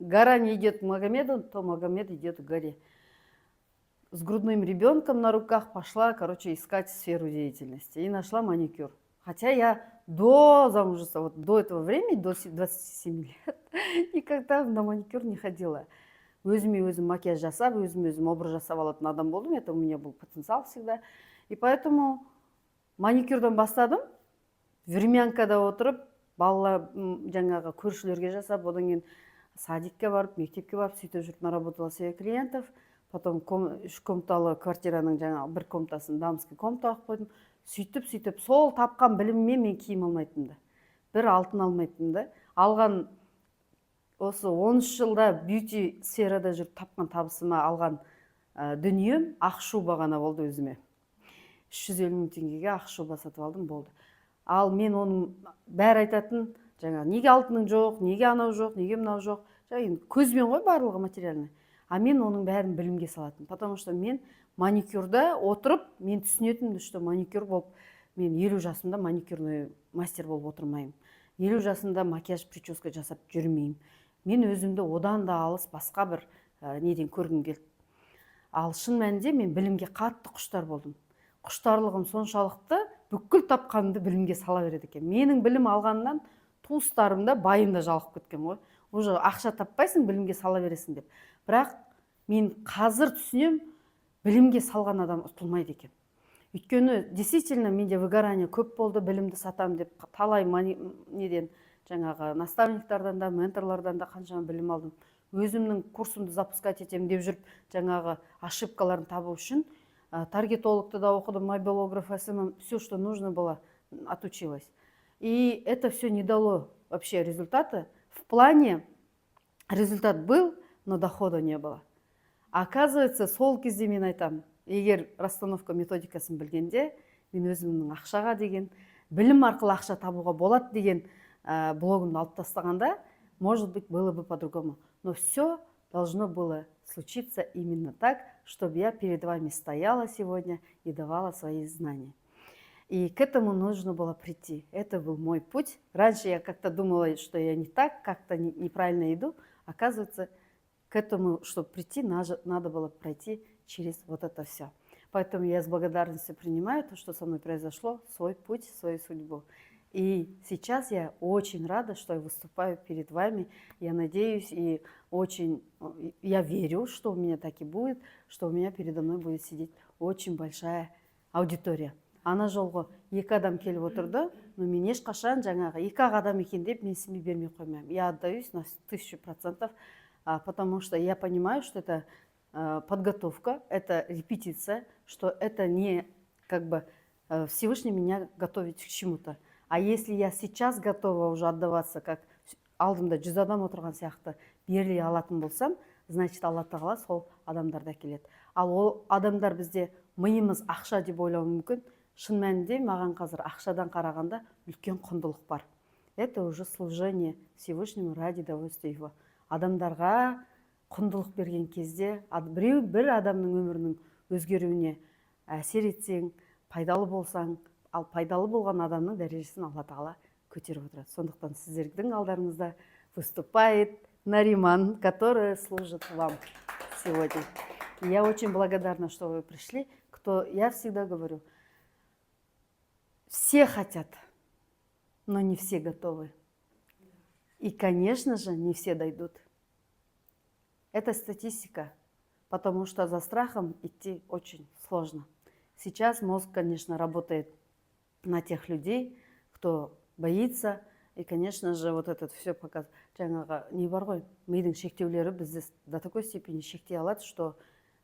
гора не идет к Магомеду, то Магомед идет к горе. С грудным ребенком на руках пошла, короче, искать сферу деятельности и нашла маникюр. Хотя я до замужества, вот до этого времени, до 27 лет, никогда на маникюр не ходила. Өзіме өзім макияж жасап, өзіме өзім образ жасап алатын адам болдым. Это у меня был потенциал всегда. И поэтому маникюрдан бастадым. Времянкада отырып, балалар жаңағы көршілерге жасап, одан кейін садикке барып, мектепке барып, сөйтіп жүріп наработала себе клиентов. Потом 3 комнаталы квартираның жаңағы бір комнатасын дамский комната алып қойдым. Сөйтіп, сол тапқан біліммен мен киім алмайтынмын да. Бір алтын алмайтынмын да. Алған осы 13 жылда бьюти сферада жүріп тапқан табысыма алған дүнием ақ шуба ғана болды өзіме. 350 000 теңгеге ақ шуба сатып алдым, болды. Ал мен оның бәрі айтатын, жаңа неге алтының жоқ, неге анау жоқ, неге мынау жоқ. Жаңа көзбен ғой барлығы материальный. А мен оның бәрін білімге салатын. Потому что мен маникюрда отырып, мен түсінетінмін, что маникюр болып, мен 50 жасымда маникюрный мастер болып отырмаймын. 50 жасымда макияж прическа жасап жүрмеймін. Мен өзімді одан да алыс басқа бір неден көргім келді. Ал шын мәнінде мен білімге қатты құштар болдым. Құштарлығым соншалықты бүкіл тапқанымды білімге сала береді екен. Менің білім алғаннан туыстарым да байым да жалығып кеткен ғой. Уже ақша таппайсың, білімге сала бересің деп. Бірақ мен қазір түсінем, білімге салған адам ұтылмайды екен. Өйткені действительно менде выгорание көп болды, білімді сатам деп талай неден жаңағы наставниктардан да, менторлардан да қаншама білім алдым. Өзімнің курсымды запускать етем деп жүріп, жаңағы ошибкаларын табу үшін таргетологты да оқыдым, мобилограф, СММ, все, что нужно было, отучилась. И это все не дало вообще результата. В плане результат был, но дохода не было. Оказывается, сол кезде мен айтам, егер расстановка методикасын білгенде, мен өзімнің ақшаға деген, білім арқылы ақша табуға болады деген блогымды алып тастағанда, может быть, было бы по-другому. Но все должно было случиться именно так, чтобы я перед вами стояла сегодня и давала свои знания. И к этому нужно было прийти. Это был мой путь. Раньше я как-то думала, что я не так, как-то неправильно иду. Оказывается, к этому, чтобы прийти, надо было пройти через вот это все. Поэтому я с благодарностью принимаю то, что со мной произошло, свой путь, свою судьбу. И сейчас я очень рада, что я выступаю перед вами. Я надеюсь и очень, я верю, что у меня так и будет, что у меня передо мной будет сидеть очень большая аудитория. Ана жолғы 2 адам келіп отырды, но мен ешқашан жаңағы 2 адам екен деп мен сенбей бермей қоймаймын. Я отдаюсь на 1000%, потому что я понимаю, что это подготовка, это репетиция, что это не как бы Всевышний меня готовит к чему-то. А если я сейчас готова уже отдаваться, как алдымда 100 адам отырған сияқты беріле алатын болсам, значит, Алла Тағала сол адамдарда келеді. Ал ол адамдар бізде миымыз ақша деп ойлауы мүмкін. Шын мәнінде маған қазір ақшадан қарағанда үлкен құндылық бар. Это уже служение Всевышнему ради удовольствия его. Адамдарға құндылық берген кезде, бір адамның өмірінің өзгеруіне әсер етсең, пайдалы болсаң, ал пайдалы болған адамның дәрежесін Алла Тағала көтеріп отырады. Сондықтан сіздердің алдарыңызда выступает Нариман, которая служит вам сегодня. Я очень благодарна, что вы пришли. Я всегда говорю, все хотят, но не все готовы. И, конечно же, не все дойдут. Это статистика, потому что за страхом идти очень сложно. Сейчас мозг, конечно, работает на тех людей, кто боится. И, конечно же, вот этот все показывает. Жаңағы не бар ғой, мидың шектеулері бізді до такой степени шектей алады, что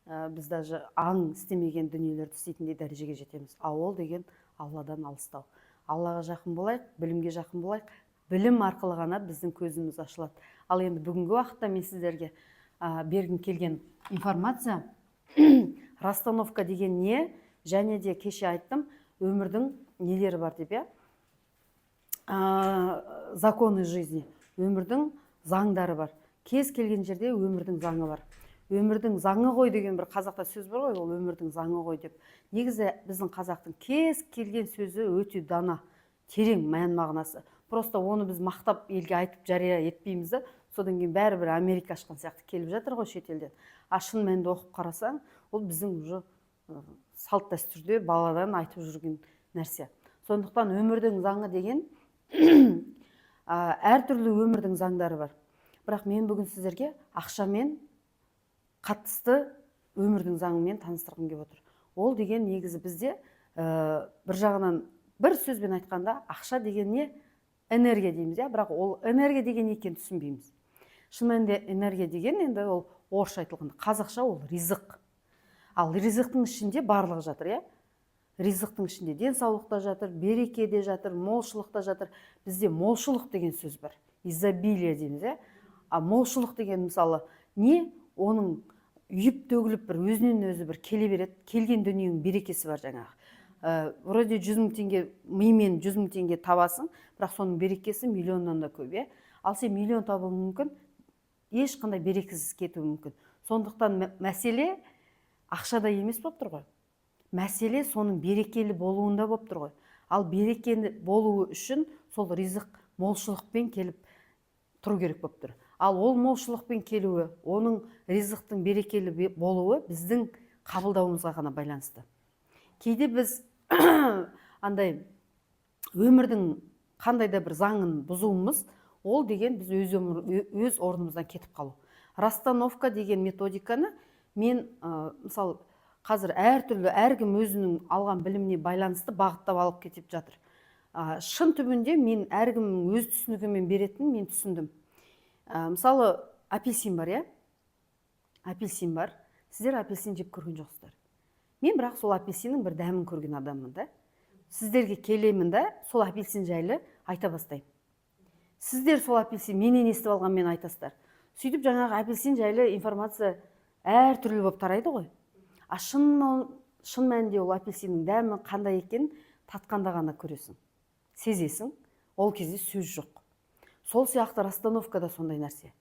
біз даже аң істемеген дүниелерді істейтіндей дәрежеге жетеміз. А ол деген Алладан алыстау. Аллаға жақын болайық, білімге жақын болайық. Білім арқылы ғана біздің көзіміз ашылады. Ал енді бүгінгі уақытта мен сіздерге бергім келген информация, расстановка деген не, және де кеше айттым, өмірдің нелері бар деп, законы жизни, өмірдің заңдары бар. Кез келген жерде өмірдің заңы бар. Өмірдің заңы ғой деген бір қазақта сөз бар ғой, ол өмірдің заңы ғой деп. Негізі біздің қазақтың кез келген сөзі өте дана, терең мән мағынасы. Просто оны біз мақтап елге айтып жария етпейміз, содан кейін бәрібір Америка ашқан сияқты келіп жатыр ғой шетелден. А шын мәнінде оқып қарасаң, ол біздің уже салт дәстүрде баладан айтып жүрген нәрсе. Сондықтан өмірдің заңы деген әртүрлі өмірдің заңдары бар. Бірақ мен бүгін сіздерге ақшамен қатысты өмірдің заңымен таныстырғым келіп отыр. Ол деген негізі бізде бір жағынан бір сөзбен айтқанда ақша деген не? Энергия дейміз, бірақ ол энергия деген екенін түсінбейміз. Шын мәнінде энергия деген енді ол орысша айтылғанда, қазақша ол ризық. Ал ризықтың ішінде барлығы жатыр, ризықтың ішінде денсаулық та жатыр, береке де жатыр, молшылық та жатыр. Бізде молшылық деген сөз бар, изобилие дейміз, а молшылық деген мысалы не? Оның үйіп төгіліп бір өзінен өзі бір келе береді, келген дүниенің берекесі бар жаңағы. Вроде 100 000 теңге, мимен 100 000 теңге табасың, бірақ соның берекесі миллионнан да көп, Ал сен миллион табуың мүмкін, ешқандай берекесіз кетуі мүмкін. Сондықтан мәселе ақшада емес болып тұр ғой. Мәселе соның берекелі болуында болып тұр ғой. Ал берекелі болуы үшін сол ризық молшылықпен келіп тұру керек болып тұр. Ал ол молшылықпен келуі, оның ризықтың берекелі болуы біздің қабылдауымызға ғана байланысты. Кейде біз андай өмірдің қандай да бір заңын бұзуымыз, ол деген біз өз орнымыздан кетіп қалу. Расстановка деген методиканы мен мысалы қазір әркім өзінің алған біліміне байланысты бағыттап алып кетіп жатыр. Шын түбінде мен әркімнің өз түсінігімен беретінін мен түсіндім. Мысалы апельсин бар, апельсин бар. Сіздер апельсин жеп көрген жоқсыздар. Мен бірақ сол апельсиннің бір дәмін көрген адаммын. Сіздерге келемін сол апельсин жайлы айта бастаймын. Сіздер сол апельсин менен естіп алғанмен айтасыздар. Сөйтіп жаңағы апельсин жайлы информация әртүрлі болып тарайды ғой. А шын мәнінде ол апельсиннің дәмі қандай екенін татқанда ғана көресің, сезесің, ол кезде сөз жоқ. Сол сияқты расстановкада сондай нәрсе.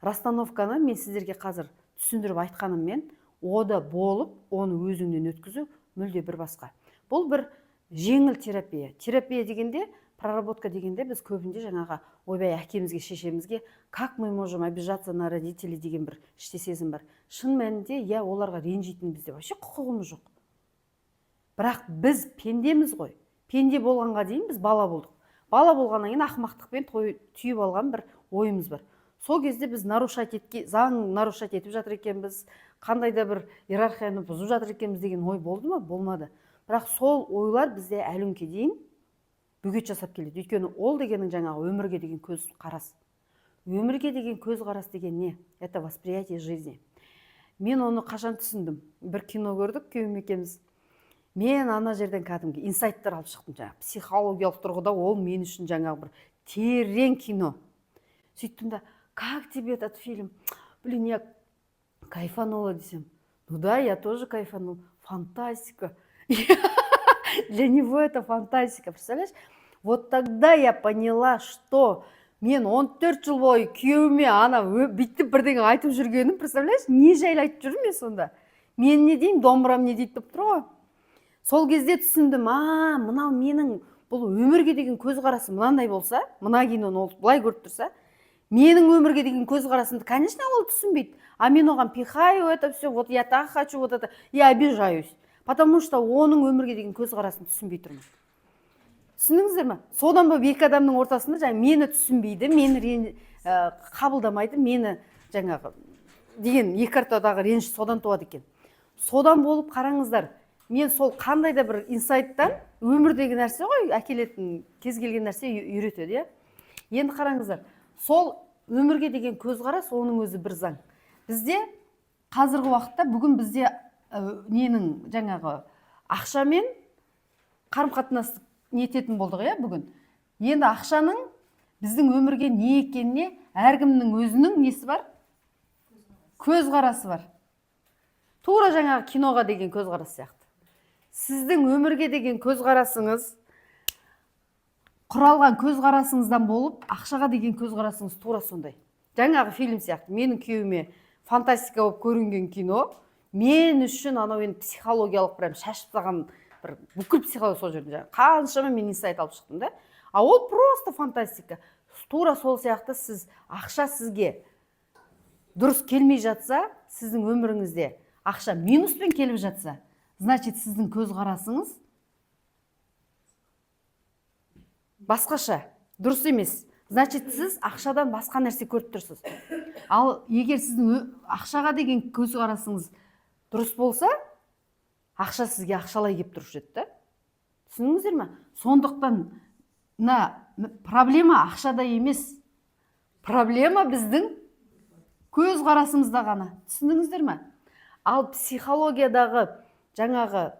Расстановканы мен сіздерге қазір түсіндіріп айтқаныммен, ода болып, оны өзіңнен өткізу мүлде бір басқа. Бұл бір жеңіл терапия. Терапия дегенде, проработка дегенде біз көбінде жаңағы ойбай әкемізге, шешемізге как мы можем обижаться на родителей деген бір іште сезім бар. Шын мәнінде, оларға ренжитін бізде вообще құқығымыз жоқ. Бірақ біз пендеміз ғой. Пенде болғанға дейін біз бала болдық. Бала болғаннан кейін ақымақтықпен түйіп алған бір ойымыз бар. Сол кезде біз заң нарушать етіп жатыр екенбіз, қандай да бір иерархияны бұзып жатыр екенбіз деген ой болды ма? Болмады. Бірақ сол ойлар бізде әлі күнге дейін бөгет жасап келеді. Өйткені ол дегенің жаңағы өмірге деген көзқарас. Өмірге деген көзқарас деген не? Это восприятие жизни. Мен оны қашан түсіндім? Бір кино көрдік, күйеуім екеуміз. Мен ана жерден кәдімгі инсайттар алып шықтым. Психологиялық тұрғыда ол мен үшін жаңағы бір терең кино. Сөйттім да, как тебе этот фильм? Блин, я кайфанула десем. Ну да, я тоже кайфанул. Фантастика. Для него это фантастика, представляешь? Вот тогда я поняла, что мен 14 жыл бойы күйеуіме ана бүйтіп бірдеңе айтып жүргенім, представляешь? Не жайлы айтып жүрмін мен сонда? Мен не деймін, домбырам не дейді тұр ғой. Сол кезде түсіндім, мынау менің бұл өмірге деген көзқарасы мынандай болса, мына киноны ол былай көріп тұрса, менің өмірге деген көзқарасымды, конечно, ол түсінбейді. А мен оған пихаю это все, вот я так хочу, вот это, я обижаюсь. Потому что оның өмірге деген көзқарасын түсінбей тұрмын. Түсіндіңіздер ме? Содан ба екі адамның ортасында мені түсінбейді, мені қабылдамайды, мені жаңағы деген екі ортадағы реніш содан туады екен. Содан болып қараңыздар. Мен сол қандай да бір инсайттан өмірдегі нәрсе ғой, әкелетін кез келген нәрсе үйретеді. Енді қараңыздар, сол өмірге деген көзқарас оның өзі бір заң. Бізде қазіргі уақытта бүгін бізде ненің жаңағы ақшамен қарым-қатынас нететін болдық бүгін. Енді ақшаның біздің өмірге не екеніне әркімнің өзінің несі бар? Көзқарасы бар. Тура жаңағы киноға деген көзқарас сияқты. Сіздің өмірге деген көзқарасыңыз құралған көзқарасыңыздан болып, ақшаға деген көзқарасыңыз тура сондай. Жаңағы фильм сияқты. Менің күйеуіме фантастика болып көрінген кино, мен үшін анау енді психологиялық прям шашып тастаған бір бүкіл психология сол жерде. Қаншама мен инсайт алып шықтым да. А ол просто фантастика. тура сол сияқты сіз ақша сізге дұрыс келмей жатса, сіздің өміріңізде ақша минуспен келіп жатса, значит сіздің көзқарасыңыз басқаша, дұрыс емес. Значит сіз ақшадан басқа нәрсе көріп тұрсыз. Ал егер сіздің ақшаға деген көзқарасыңыз дұрыс болса, ақша сізге ақшалай келіп тұрушы еді. Түсіндіңіздер ме? Сондықтан проблема ақшада емес. Проблема біздің көзқарасымызда ғана. Түсіндіңіздер ме? Ал психологиядағы жаңағы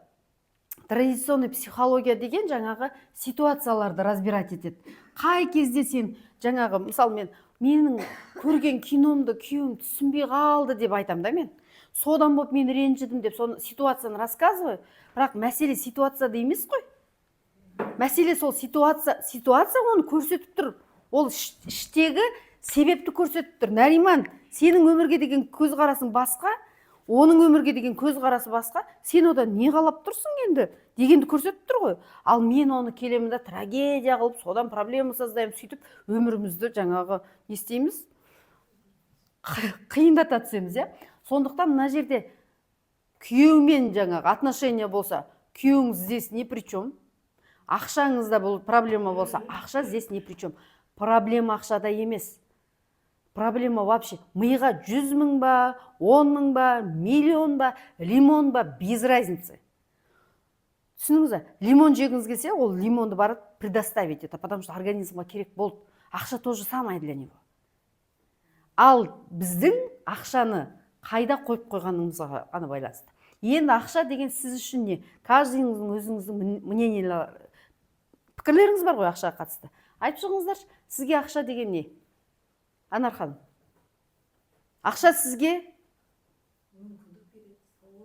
традиционный психология деген жаңағы ситуацияларды разбирать етеді. Қай кезде сен жаңағы, мысалы менің көрген киномды күйеуім түсінбей қалды деп айтам да мен. Содан болып мен ренжідім деп соны ситуацияны рассказываю. Бірақ мәселе ситуацияда емес қой. Мәселе сол ситуация оны көрсетіп тұр. Ол іштегі себепті көрсетіп тұр. Нариман, сенің өмірге деген көзқарасың басқа, оның өмірге деген көзқарасы басқа, сен одан не қалап тұрсың енді дегенді көрсетіп тұр ғой. Ал мен оны келемін да трагедия қылып, содан проблема создаймын, сөйтіп өмірімізді жаңағы не істейміз? Қиындата түсеміз, иә? Сондықтан мына жерде күйеумен жаңағы отношения болса, күйеуіңіз здесь не при чем. Ақшаңызда бұл проблема болса, ақша здесь не при чем. Проблема ақшада емес. Проблема вообще миға 100 000 ба, 10 000 ба, миллион ба, лимон ба, без разницы. Түсініңіз, лимон жегіңіз келсе, ол лимонды барып предоставить это, потому что организмға керек болды. Ақша тоже самое для него. Ал біздің ақшаны қайда қойып қойғанымызға ғана байланысты. Енді ақша деген сіз үшін не? Каждыйыңыздың өзіңіздің мнениелер, пікірлеріңіз бар ғой ақшаға қатысты. Айтып шығыңыздаршы, сізге ақша деген не? Анар ханым. Ақша сізге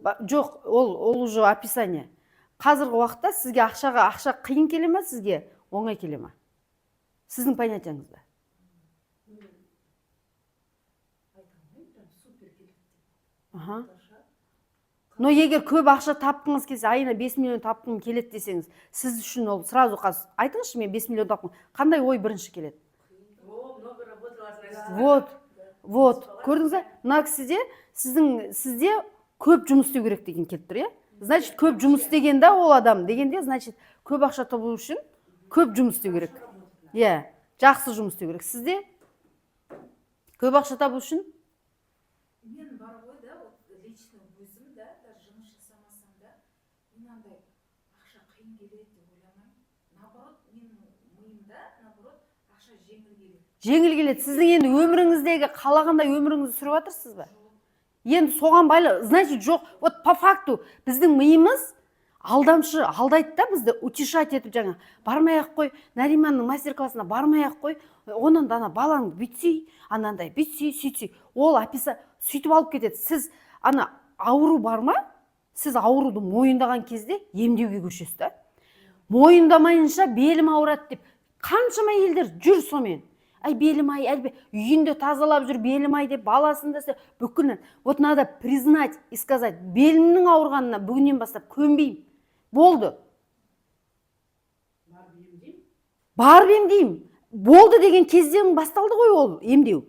жоқ, ол уже описание. Қазіргі уақытта сізге ақша қиын келе ме, сізге оңай келе ме? Сіздің понятияңызда. Но егер көп ақша тапқыңыз келсе, айына 5 миллион тапқым келеді десеңіз, сіз үшін ол сразу айтыңызшы, мен 5 миллион тапқым. Қандай ой бірінші келеді? Вот, көрдіңіз бе? Мына кісіде сізде көп жұмыс істеу керек деген келіп тұр, иә? Значит, көп жұмыс істегенде ол адам дегенде, значит, көп ақша табу үшін көп жұмыс істеу керек. Иә, жақсы жұмыс істеу керек. Сізде көп ақша табу үшін мен бар ғой да, лично өзім да, жұмыс жасамасам да, мынандай ақша қиын келеді деп ойламаймын. Наоборот, менің миымда, наоборот, ақша жеңіл келеді. Жеңіл келеді. Сіздің енді өміріңіздегі қалағандай өміріңізді сүріп жатырсыз ба? Енді соған значит, жоқ, вот по факту біздің миымыз алдамшы, алдайды да бізді утешать етіп жаңа. Бармай-ақ қой, Нариманның мастер-классына бармай-ақ қой, онан да балаң бүйтсей, анандай бүйтсей, сөйтсей. Ол сөйтіп алып кетеді. Сіз ауру бар ма? Сіз ауруды мойындаған кезде емдеуге көшесіз да. Мойындамайынша белім ауырады деп қаншама елдер жүр сомен. Ай, белім ай, әлбе үйінде тазалап жүр, белім ай деп баласында бүкіл. Вот надо признать и сказать, белімнің ауырғанына бүгіннен бастап көнбеймін. Болды. Барып емдеймін. Болды деген кезде басталды ғой ол емдеу.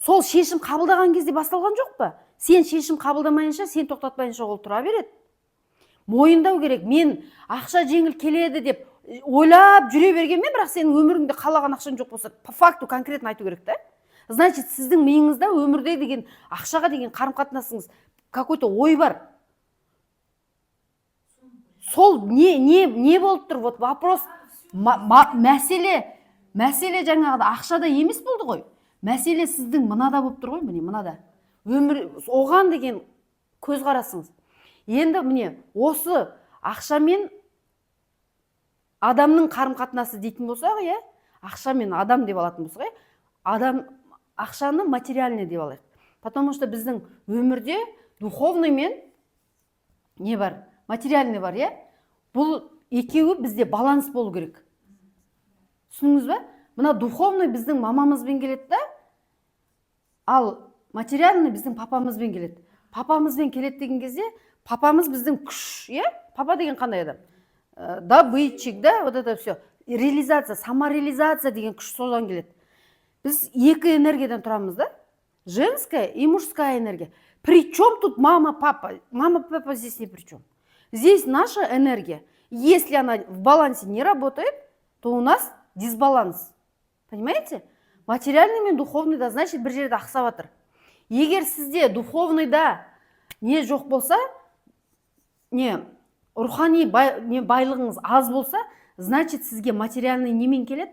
Сол шешім қабылдаған кезде басталған жоқ па? Сен шешім қабылдамайынша, сен тоқтатпайынша ол тұра береді. Мойындау керек. Мен ақша жеңіл келеді деп ойлап жүре бергенмен, бірақ сенің өміріңде қалаған ақшаң жоқ болса, по факту конкретно айту керек та. Значит, сіздің миыңызда өмірде деген ақшаға деген қарым-қатынасыңыз какой-то ой бар. Сол не болып тұр? Вот вопрос, мәселе жаңағыда ақшада емес болды ғой. Мәселе сіздің мынада болып тұр ғой, міне мынада. Оған деген көзқарасыңыз. Енді міне осы ақшамен адамның қарым-қатынасы дейтін болсақ, иә, ақшамен адам деп алатын болсақ, адам ақшаны материальный деп алайық. Потому что біздің өмірде духовный мен не бар? Материальный бар, иә? Бұл екеуі бізде баланс болу керек. Түсініңіз бе? Мына духовный біздің мамамызбен келеді да, ал материальный біздің папамызбен келеді. Папамызбен келеді деген кезде, папамыз біздің күш, иә? Папа деген қандай адам? Добытчик, да, вот это все. реализация, самореализация деген күш содан келеді. Біз екі энергиядан тұрамыз да, женская и мужская энергия. При чем тут мама, папа? Мама, папа здесь ни при чем. Здесь наша энергия. Если она в балансе не работает, то у нас дисбаланс. Понимаете? Материальный мен духовный да, значит, бір жерде ақсап жатыр. Егер сізде духовный да не жоқ болса, не рухани не байлығыңыз аз болса, значит, сізге материальный немен келеді?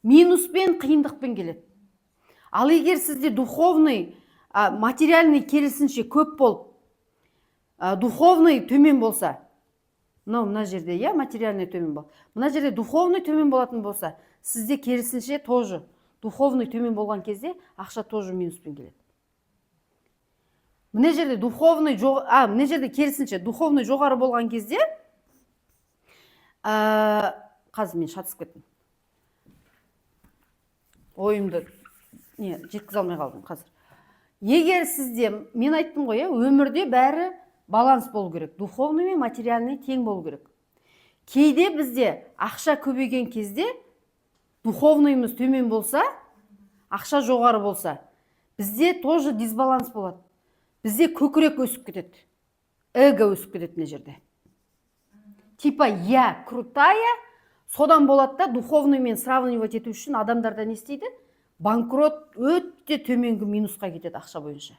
Минуспен, қиындықпен келеді. Ал егер сізде духовный, материальный керісінше көп болып, духовный төмен болса, мына жерде, материальный төмен бол. Мына жерде духовный төмен болатын болса, сізде керісінше тоже духовный төмен болған кезде ақша тоже минуспен келеді. Мына жерде мына жерде керісінше духовный жоғары болған кезде, қазір мен шатысып кеттім. Ойымды жеткізе алмай қалдым қазір. Егер сізде, мен айттым ғой, өмірде бәрі баланс болу керек. Духовный мен материальный тең болу керек. Кейде бізде ақша көбейген кезде, духовныйымыз төмен болса, ақша жоғары болса, бізде тоже дисбаланс болады. Бізде көкірек өсіп кетеді. Эго өсіп кетеді мына жерде. Типа я крутая, содан болады да, духовныймен сравнивать ету үшін адамдарда не істейді? Банкрот өтте төменгі минусқа кетеді ақша бойынша.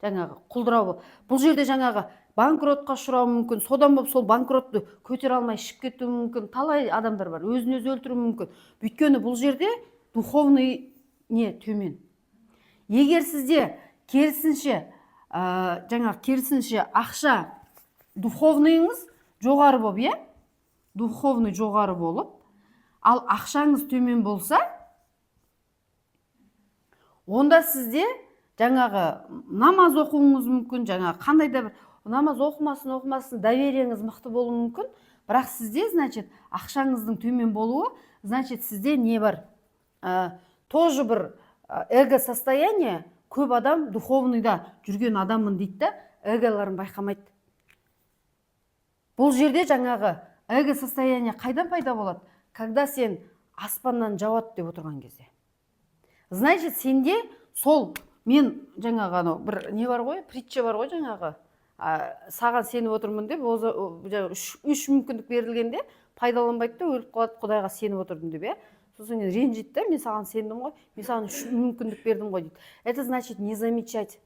Жаңағы құлдырау. Бұл жерде жаңағы банкротқа ұшырауы мүмкін, содан болып сол банкротты көтере алмай ішіп кетуі мүмкін. Талай адамдар бар, өзін өзі өлтіруі мүмкін. Өйткені бұл жерде духовный не төмен. Егер сізде керісінше, керісінше ақша духовныйыңыз жоғары болып, духовный жоғары болып, ал ақшаңыз төмен болса, онда сізде жаңағы намаз оқуыңыз мүмкін, жаңағы қандай да бір намаз оқымасын, довериеңіз мықты болуы мүмкін, бірақ сізде, значит, ақшаңыздың төмен болуы, значит, сізде не бар? Тоже бір эго состояние, көп адам духовныйда жүрген адаммын дейді да, эголарын байқамайды. Бұл жерде жаңағы эго состояние қайдан пайда болады? Когда сен аспаннан жауады деп отырған кезде. Значит, сенде сол, мен жаңағы бір не бар ғой, притча бар ғой жаңағы, саған сеніп отырмын деп, үш мүмкіндік берілгенде пайдаланбайды да, өліп қалады, Құдайға сеніп отырдым деп, сосын ренжиді да, мен саған сендім ғой, мен саған үш мүмкіндік бердім ғой дейді. Это значит не замечать.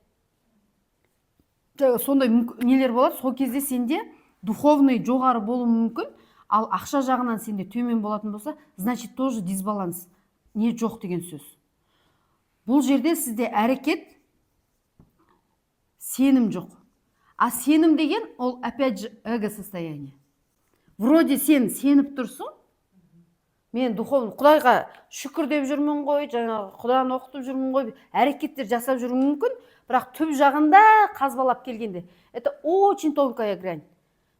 Сондай нелер болады, сол кезде сенде духовный жоғары болуы мүмкін, ал ақша жағынан сенде төмен болатын болса, значит тоже дисбаланс, не жоқ деген сөз. Бұл жерде сізде әрекет, сенім жоқ. А сенім деген, ол опять же эго состояние. Вроде сен сеніп тұрсың, мен духовный Құдайға шүкір деп жүрмін ғой, жаңағы Құданы оқытып жүрмін ғой, әрекеттер жасап жүрмін мүмкін, бірақ түп жағында қазбалап келгенде, это очень тонкая грань.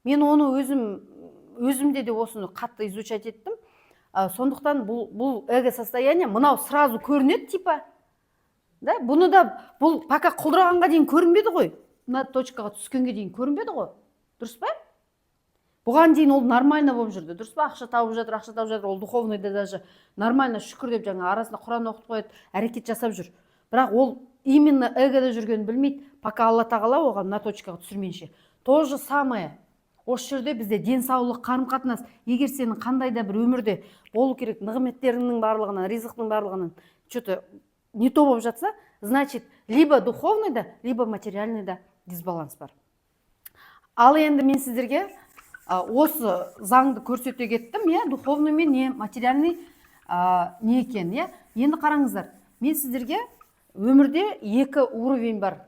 Мен оны өзімде де осыны қатты изучать еттім. Сондықтан бұл эго состояние мынау сразу көрінеді типа. Да, бұны да бұл пока құлдырағанға дейін көрінбеді ғой. Мына точкаға түскенге дейін көрінбеді ғой. Дұрыс па? Бұған дейін ол нормально болып жүрді. Дұрыс па? Ақша тауып жатыр, ол духовныйда даже нормально шүкір деп жаңа арасында Құран оқытып қойды, әрекет жасап жүр. Бірақ ол именно эгода жүргенін білмейді, пока Алла Тағала оған мына точкаға түсірмейінше. То же самое. Осы жерде бізде денсаулық, қарым-қатынас, егер сенің қандай да бір өмірде болу керек нығметтеріңнің барлығынан, ризықтың барлығынан что-то не то болып жатса, значит, либо духовный да, либо материальный да дисбаланс бар. Ал енді мен сіздерге осы заңды көрсете кеттім, духовный мен не материальный не екен, Енді қараңыздар, мен сіздерге өмірде екі уровень бар.